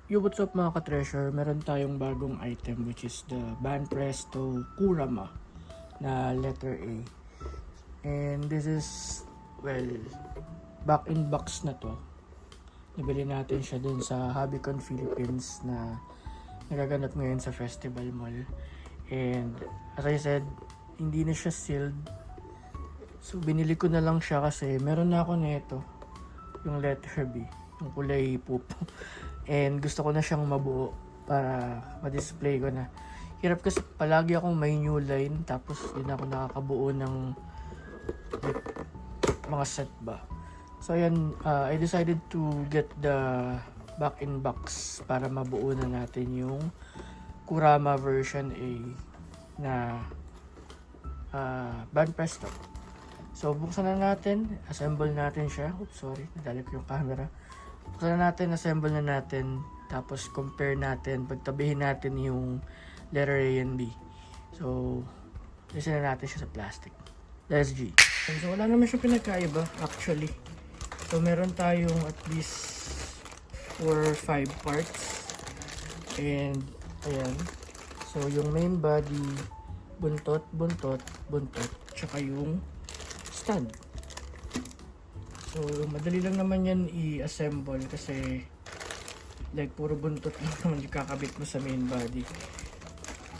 Yo, what's up mga ka-treasure? Meron tayong bagong item which is the Banpresto Kurama na letter A. And this is, well, back in box na to. Nabili natin siya dun sa Hobbycon Philippines na nagaganap ngayon sa Festival Mall. And as I said, hindi na siya sealed. So binili ko na lang siya kasi meron na ako nito, yung letter B, yung kulay pupo. And gusto ko na siyang mabuo para ma-display ko na. Hirap kasi palagi akong may new line tapos hindi na ako nakakabuo ng like, mga set ba. So ayan, I decided to get the back in box para mabuo na natin yung Kurama version A na Banpresto. So buksan na natin, assemble natin siya. Oops, sorry, nadali ko yung camera. Buksan na natin, assemble na natin, tapos compare natin, pagtabihin natin yung letter A and B. So, listen na natin siya sa plastic. Let's G. So, wala naman siya pinagkaiba, actually. So, meron tayong at least 4 or 5 parts. And, ayan. So, yung main body, buntot, buntot, buntot, tsaka yung stand. So, madali lang naman yan i-assemble kasi like puro buntot lang naman yung kakabit mo sa main body.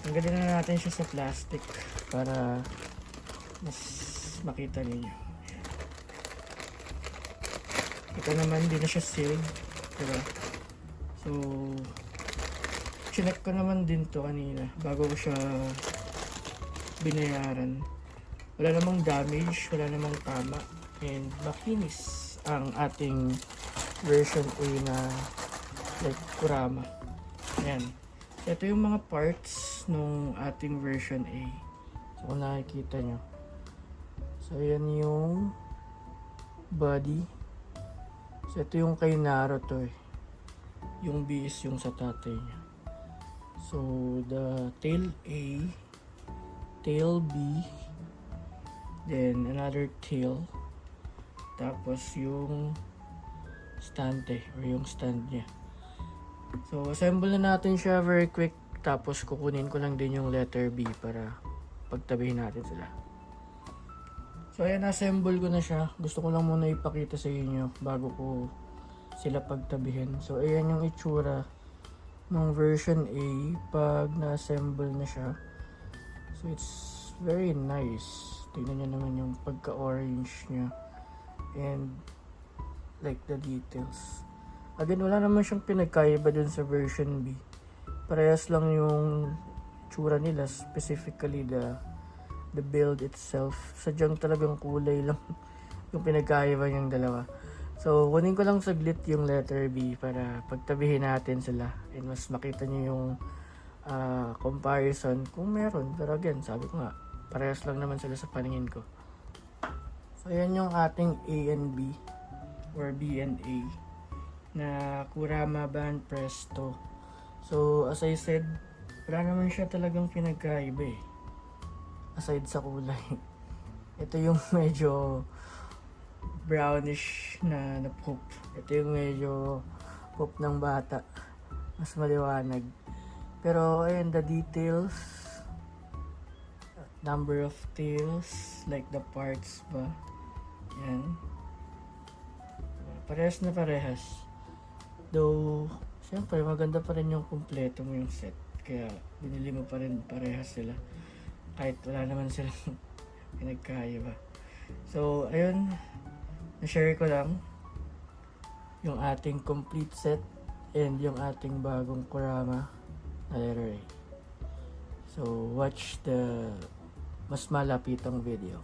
Tanggalin na natin siya sa plastic para mas makita ninyo. Ito naman, hindi na siya sealed, diba? So, chinek ko naman din to kanina bago ko siya binayaran. Wala namang damage, wala namang tama. And makinis ang ating version A na like Kurama. Ayan. Ito yung mga parts nung ating version A. So kung nakikita nyo. So ayan yung body. So ito yung kay Naruto eh. Yung B is yung sa tatay niya. So the tail A, tail B, then another tail. Tapos yung stante or yung stand niya. So assemble na natin siya very quick. Tapos kukunin ko lang din yung letter B para pagtabihin natin sila. So ayan, assemble ko na siya. Gusto ko lang muna ipakita sa inyo bago ko sila pagtabihin. So ayan yung itsura ng version A pag na-assemble na siya. So it's very nice. Tingnan nyo naman yung pagka-orange niya. And like the details. Again, wala naman siyang pinagkaiba dun sa version B. Parehas lang yung tsura nila, specifically the build itself. Sadyang talagang kulay lang yung pinagkaiba yung dalawa. So, kunin ko lang saglit yung letter B para pagtabihin natin sila and mas makita niyo yung comparison kung meron. Pero again, sabi ko nga, parehas lang naman sila sa paningin ko. So, ayan yung ating A and B or B and A na Kurama Banpresto. So, as I said, wala naman siya talagang pinagkaiba eh. Aside sa kulay. Ito yung medyo brownish na poop. Ito yung medyo poop ng bata. Mas maliwanag. Pero, ayan, the details, number of tails, like the parts ba. Yan. Parehas na parehas. Though, siyempre maganda pa rin yung kumpleto mo yung set. Kaya binili mo pa rin parehas sila. Kahit wala naman silang pinagkaiba. So, ayun. Na-share ko lang yung ating complete set and yung ating bagong Kurama na letter A. So, watch the mas malapitang video.